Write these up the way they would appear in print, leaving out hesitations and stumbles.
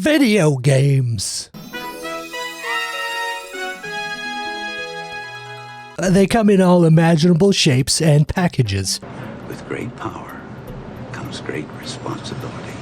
Video games. They come in all imaginable shapes and packages. With great power comes great responsibility.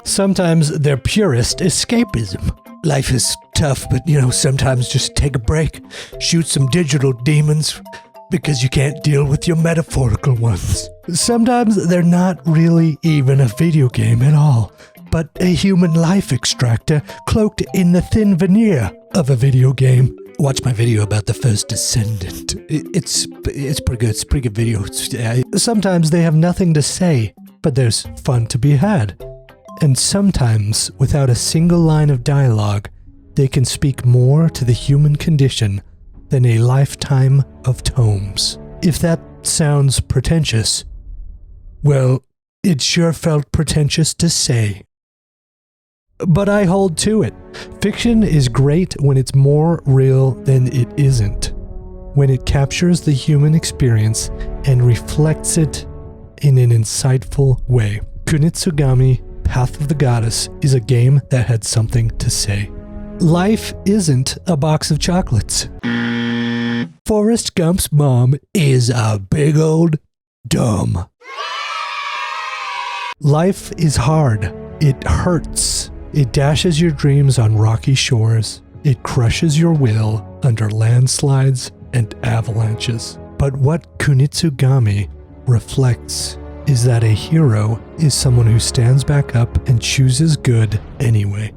Sometimes they're purest escapism. Life is tough, but sometimes just take a break. Shoot some digital demons because you can't deal with your metaphorical ones. Sometimes they're not really even a video game at all, but a human life extractor cloaked in the thin veneer of a video game. Watch my video about the first Descendant. It's pretty good. It's a pretty good video. Sometimes they have nothing to say, but there's fun to be had. And sometimes, without a single line of dialogue, they can speak more to the human condition than a lifetime of tomes. If that sounds pretentious, well, it sure felt pretentious to say. But I hold to it. Fiction is great when it's more real than it isn't. When it captures the human experience and reflects it in an insightful way. Kunitsugami, Path of the Goddess is a game that had something to say. Life isn't a box of chocolates. Forrest Gump's mom is a big old dumb. Life is hard. It hurts. It dashes your dreams on rocky shores. It crushes your will under landslides and avalanches. But what Kunitsugami reflects is that a hero is someone who stands back up and chooses good anyway.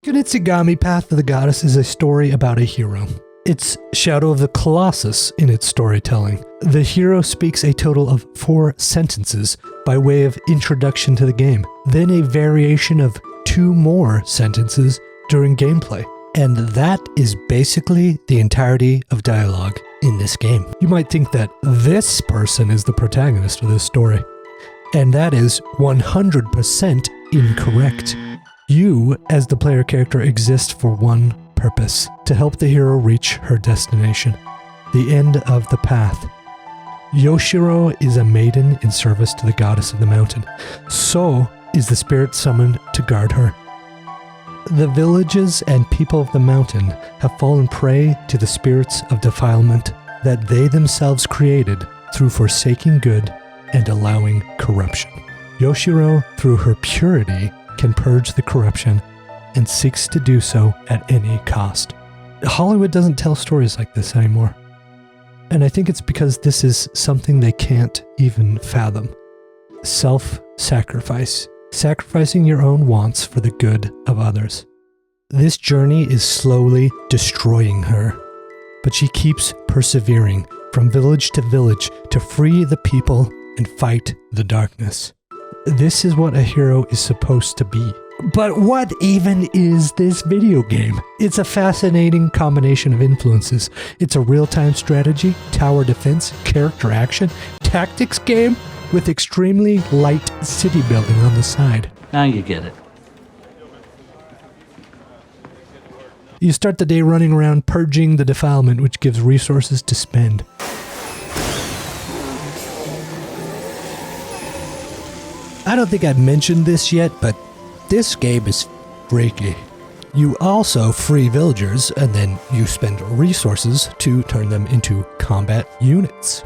Kunitsugami Path of the Goddess is a story about a hero. It's Shadow of the Colossus in its storytelling. The hero speaks a total of 4 sentences by way of introduction to the game, then a variation of 2 more sentences during gameplay. And that is basically the entirety of dialogue in this game. You might think that this person is the protagonist of this story, and that is 100% incorrect. You, as the player character, exist for one purpose: to help the hero reach her destination, the end of the path. Yoshiro is a maiden in service to the goddess of the mountain. So is the spirit summoned to guard her. The villages and people of the mountain have fallen prey to the spirits of defilement that they themselves created through forsaking good and allowing corruption. Yoshiro, through her purity, can purge the corruption and seeks to do so at any cost. Hollywood doesn't tell stories like this anymore. And I think it's because this is something they can't even fathom. Self-sacrifice. Sacrificing your own wants for the good of others. This journey is slowly destroying her, but she keeps persevering from village to village to free the people and fight the darkness. This is what a hero is supposed to be. But what even is this video game? It's a fascinating combination of influences. It's a real-time strategy, tower defense, character action, tactics game, with extremely light city building on the side. Now you get it. You start the day running around purging the defilement, which gives resources to spend. I don't think I've mentioned this yet, but this game is freaky. You also free villagers, and then you spend resources to turn them into combat units.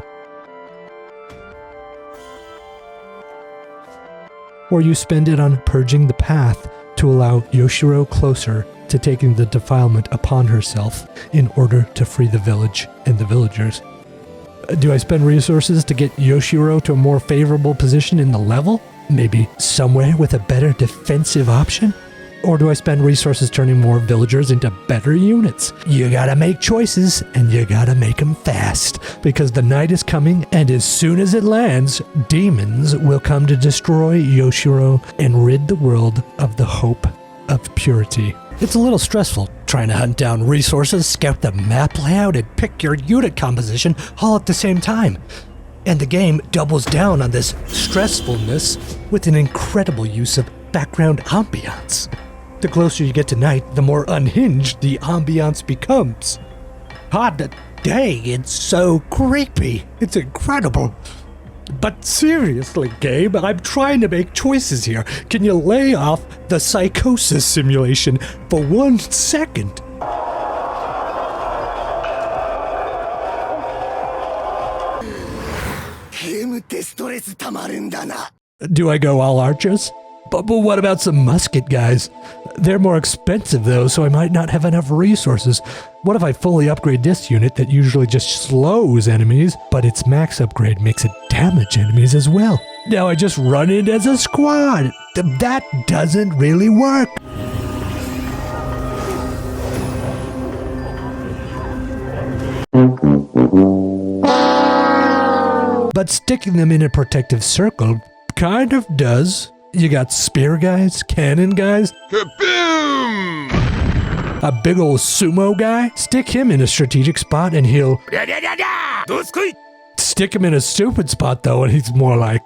Or you spend it on purging the path to allow Yoshiro closer to taking the defilement upon herself in order to free the village and the villagers. Do I spend resources to get Yoshiro to a more favorable position in the level? Maybe somewhere with a better defensive option? Or do I spend resources turning more villagers into better units? You gotta make choices, and you gotta make them fast, because the night is coming, and as soon as it lands, demons will come to destroy Yoshiro and rid the world of the hope of purity. It's a little stressful trying to hunt down resources, scout the map layout, and pick your unit composition all at the same time. And the game doubles down on this stressfulness with an incredible use of background ambiance. The closer you get to night, the more unhinged the ambiance becomes. God dang, it's so creepy. It's incredible. But seriously, Gabe, I'm trying to make choices here. Can you lay off the psychosis simulation for 1 second? Do I go all archers? But what about some musket guys? They're more expensive though, so I might not have enough resources. What if I fully upgrade this unit that usually just slows enemies, but its max upgrade makes it damage enemies as well? Now I just run it as a squad. That doesn't really work. But sticking them in a protective circle kind of does. You got spear guys, cannon guys. Kaboom! A big old sumo guy. Stick him in a strategic spot and he'll... Stick him in a stupid spot though and he's more like...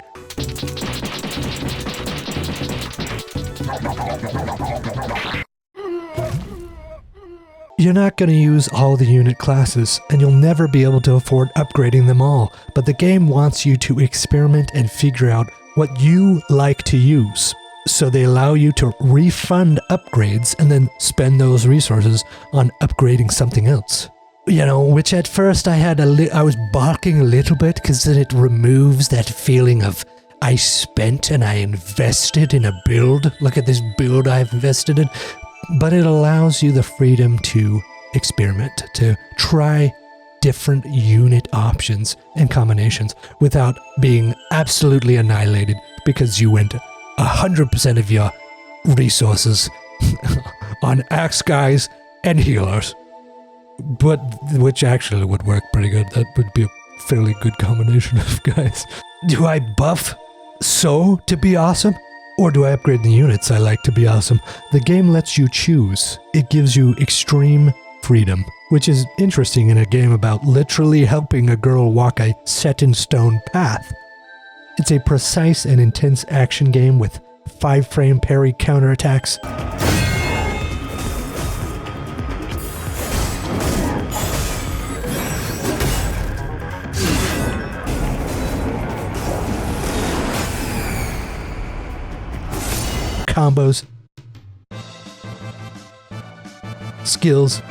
You're not going to use all the unit classes, and you'll never be able to afford upgrading them all, but the game wants you to experiment and figure out what you like to use. So they allow you to refund upgrades and then spend those resources on upgrading something else. You know, which at first I was balking a little bit because then it removes that feeling of I spent and I invested in a build. Look at this build I've invested in. But it allows you the freedom to experiment, to try different unit options and combinations without being absolutely annihilated because you went 100% of your resources on axe guys and healers. But which actually would work pretty good. That would be a fairly good combination of guys. Do I buff So to be awesome? Or do I upgrade the units I like to be awesome? The game lets you choose. It gives you extreme freedom, which is interesting in a game about literally helping a girl walk a set-in-stone path. It's a precise and intense action game with 5-frame parry counterattacks. Combos, skills,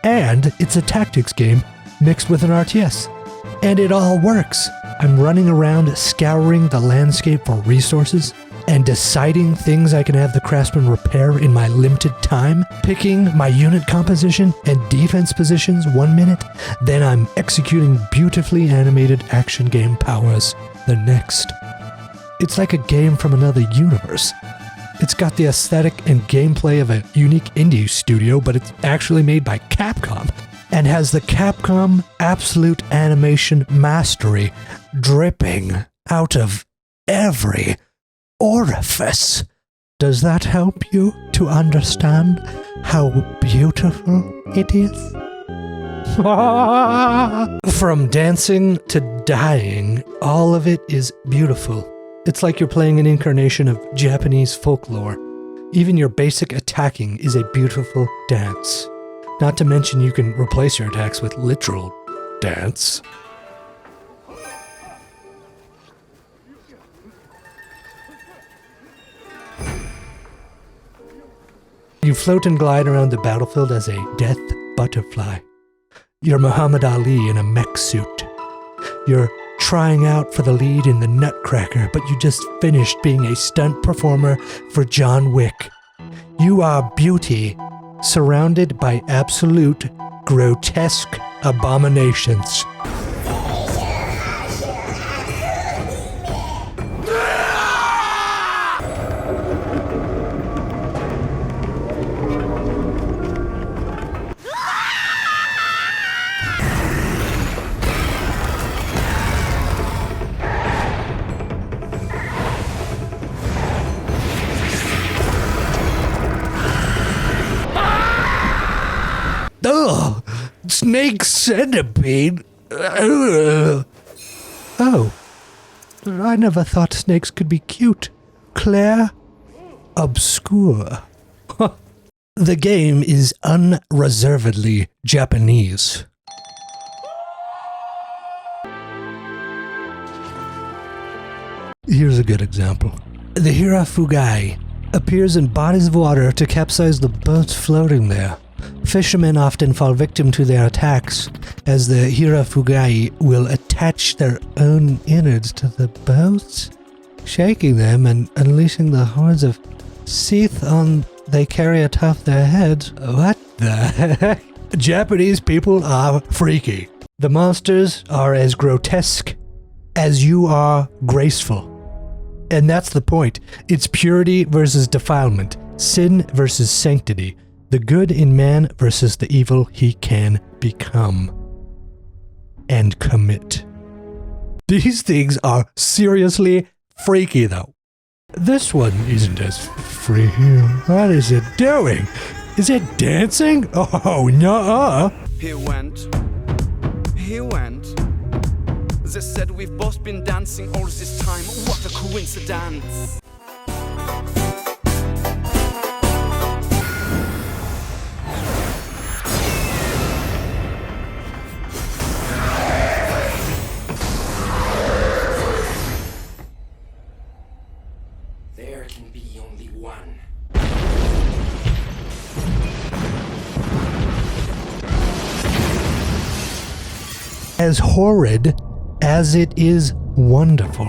and it's a tactics game mixed with an RTS. And it all works. I'm running around scouring the landscape for resources and deciding things I can have the craftsman repair in my limited time, picking my unit composition and defense positions 1 minute, then I'm executing beautifully animated action game powers the next. It's like a game from another universe. It's got the aesthetic and gameplay of a unique indie studio, but it's actually made by Capcom and has the Capcom absolute animation mastery dripping out of every orifice. Does that help you to understand how beautiful it is? From dancing to dying, all of it is beautiful. It's like you're playing an incarnation of Japanese folklore. Even your basic attacking is a beautiful dance. Not to mention you can replace your attacks with literal dance. You float and glide around the battlefield as a death butterfly. You're Muhammad Ali in a mech suit. You're trying out for the lead in the Nutcracker, but you just finished being a stunt performer for John Wick. You are beauty, surrounded by absolute grotesque abominations. Ugh! Snake centipede? Ugh. Oh. I never thought snakes could be cute. Claire? Obscure. The game is unreservedly Japanese. Here's a good example. The hirafugai appears in bodies of water to capsize the boats floating there. Fishermen often fall victim to their attacks, as the hirafugai will attach their own innards to the boats, shaking them and unleashing the hordes of seath on they carry atop their heads. What the heck? Japanese people are freaky. The monsters are as grotesque as you are graceful. And that's the point. It's purity versus defilement, sin versus sanctity, the good in man versus the evil he can become and commit. These things are seriously freaky, though. This one isn't as freaky. What is it doing? Is it dancing? Oh, no. He went. They said we've both been dancing all this time. What a coincidence. There can be only one. As horrid as it is wonderful.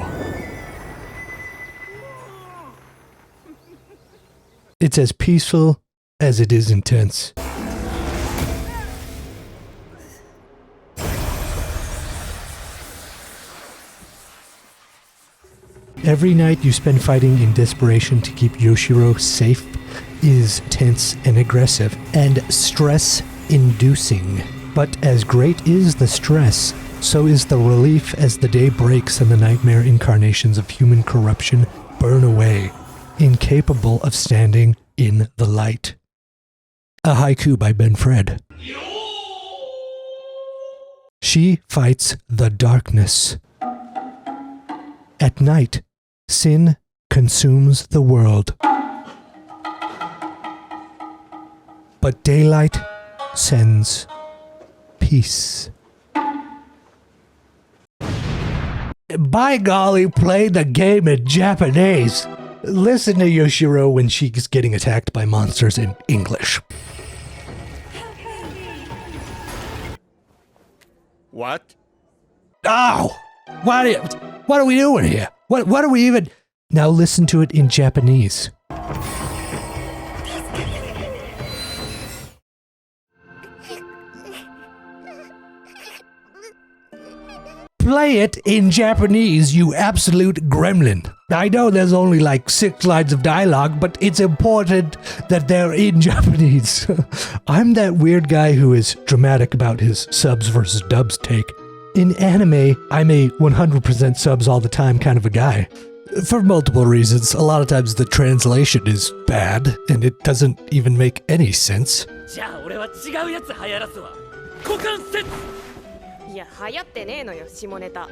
It's as peaceful as it is intense. Every night you spend fighting in desperation to keep Yoshiro safe is tense and aggressive and stress-inducing. But as great is the stress, so is the relief as the day breaks and the nightmare incarnations of human corruption burn away, incapable of standing in the light. A haiku by Ben Fred. She fights the darkness. At night, sin consumes the world. But daylight sends peace. By golly, play the game in Japanese. Listen to Yoshiro when she's getting attacked by monsters in English. What? Oh! What are we doing here? What are we even... Now listen to it in Japanese. Play it in Japanese, you absolute gremlin. I know there's only like 6 lines of dialogue, but it's important that they're in Japanese. I'm that weird guy who is dramatic about his subs versus dubs take. In anime, I'm a 100% subs all the time kind of a guy. For multiple reasons. A lot of times the translation is bad, and it doesn't even make any sense. じゃあ俺は違うやつ流行らすわ。股関節。いや、流行ってねえのよ、下ネタ。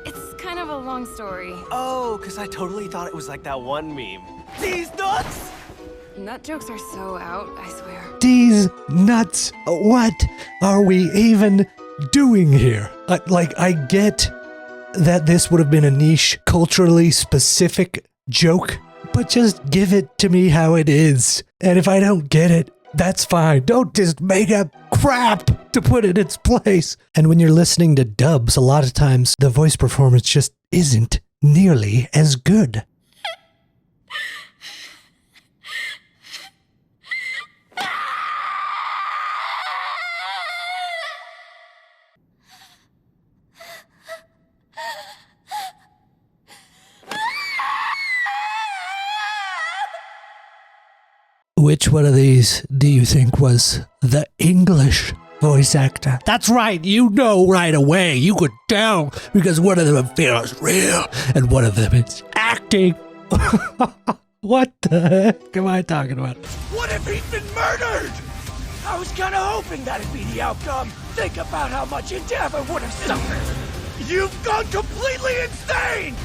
It's kind of a long story. Oh, because I totally thought it was like that one meme. These nuts! Nut jokes are so out, I swear. These nuts. What are we even doing here? I get that this would have been a niche, culturally specific joke, but just give it to me how it is. And if I don't get it, that's fine. Don't just make up crap to put in its place. And when you're listening to dubs, a lot of times the voice performance just isn't nearly as good. Which one of these do you think was the English voice actor? That's right, you know right away. You could tell because one of them feels real and one of them is acting. What the heck am I talking about? What if he'd been murdered? I was kind of hoping that'd be the outcome. Think about how much Endeavor would have suffered. You've gone completely insane!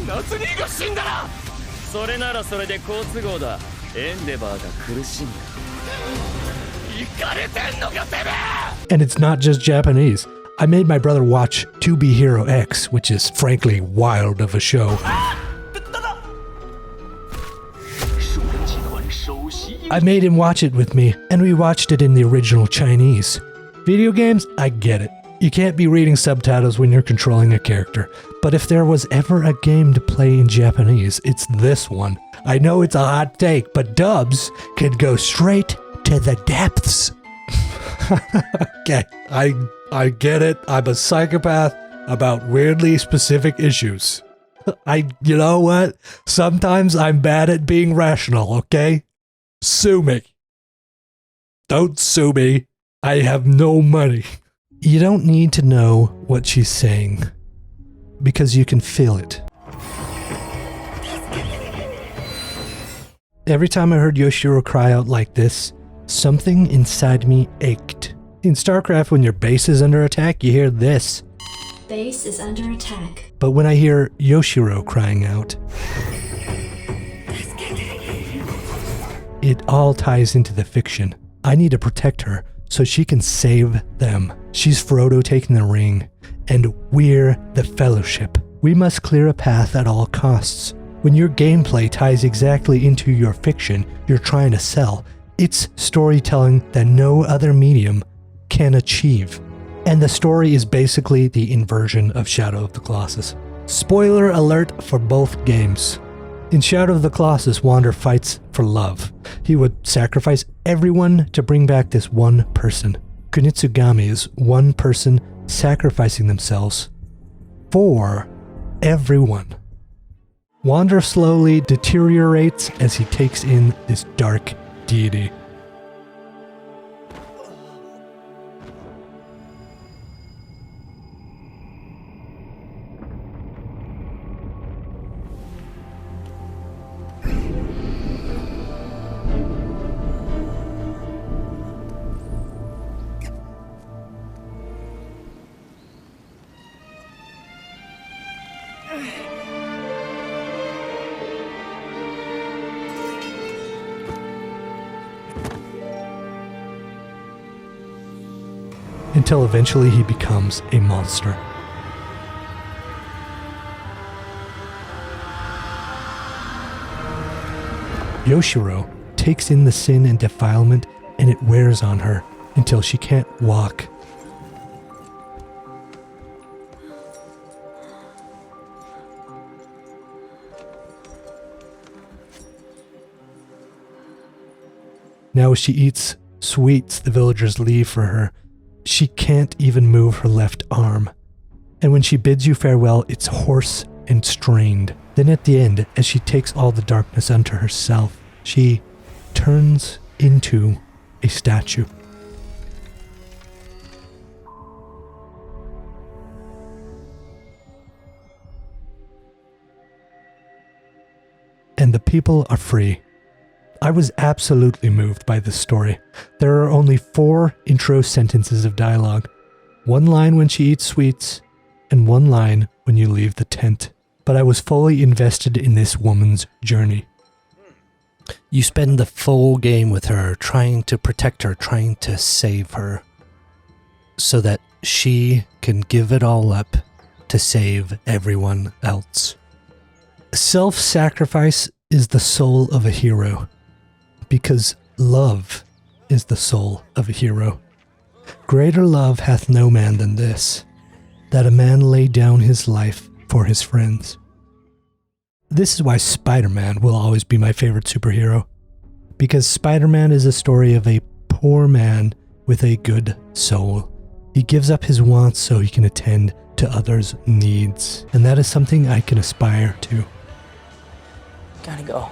夏兄が死んだらそれならそれで好都合だ。エンデバーが苦しんだ。イカれてんのかてめえ! And it's not just Japanese. I made my brother watch To Be Hero X, which is frankly wild of a show. I made him watch it with me, and we watched it in the original Chinese. Video games, I get it. You can't be reading subtitles when you're controlling a character. But if there was ever a game to play in Japanese, it's this one. I know it's a hot take, but dubs can go straight to the depths. Okay, I get it. I'm a psychopath about weirdly specific issues. You know what? Sometimes I'm bad at being rational, okay? Sue me. Don't sue me. I have no money. You don't need to know what she's saying, because you can feel it. Every time I heard Yoshiro cry out like this, something inside me ached. In StarCraft, when your base is under attack, you hear this. Base is under attack. But when I hear Yoshiro crying out, it all ties into the fiction. I need to protect her so she can save them. She's Frodo taking the ring, and we're the Fellowship. We must clear a path at all costs. When your gameplay ties exactly into your fiction you're trying to sell, it's storytelling that no other medium can achieve. And the story is basically the inversion of Shadow of the Colossus. Spoiler alert for both games. In Shadow of the Colossus, Wander fights for love. He would sacrifice everyone to bring back this one person. Kunitsugami is one person sacrificing themselves for everyone. Wander slowly deteriorates as he takes in this dark deity. Until eventually he becomes a monster. Yoshiro takes in the sin and defilement, and it wears on her until she can't walk. Now as she eats sweets the villagers leave for her, she can't even move her left arm. And when she bids you farewell, it's hoarse and strained. Then at the end, as she takes all the darkness unto herself, she turns into a statue. And the people are free. I was absolutely moved by this story. There are only 4 intro sentences of dialogue. 1 line when she eats sweets, and 1 line when you leave the tent. But I was fully invested in this woman's journey. You spend the full game with her, trying to protect her, trying to save her, so that she can give it all up to save everyone else. Self-sacrifice is the soul of a hero, because love is the soul of a hero. Greater love hath no man than this, that a man lay down his life for his friends. This is why Spider-Man will always be my favorite superhero, because Spider-Man is a story of a poor man with a good soul. He gives up his wants so he can attend to others' needs, and that is something I can aspire to. Gotta go.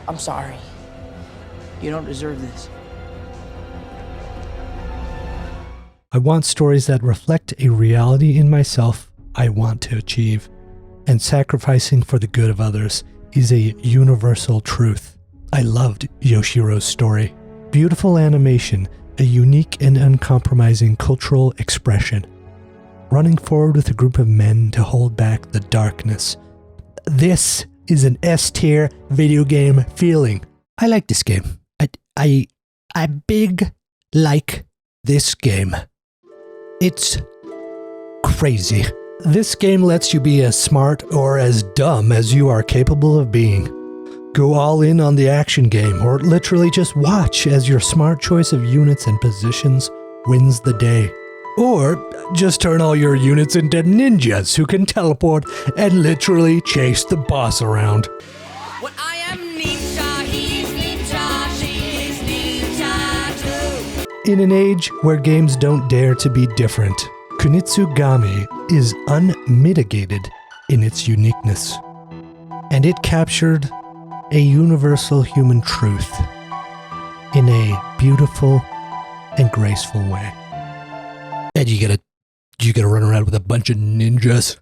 I'm sorry. You don't deserve this. I want stories that reflect a reality in myself I want to achieve, and sacrificing for the good of others is a universal truth. I loved Yoshiro's story. Beautiful animation, a unique and uncompromising cultural expression. Running forward with a group of men to hold back the darkness. This is an S-tier video game feeling. I like this game. I big like this game. It's crazy. This game lets you be as smart or as dumb as you are capable of being. Go all in on the action game, or literally just watch as your smart choice of units and positions wins the day. Or just turn all your units into ninjas who can teleport and literally chase the boss around. When I am ninja, he's ninja, she is ninja too. In an age where games don't dare to be different, Kunitsugami is unmitigated in its uniqueness. And it captured a universal human truth in a beautiful and graceful way. And you gotta run around with a bunch of ninjas.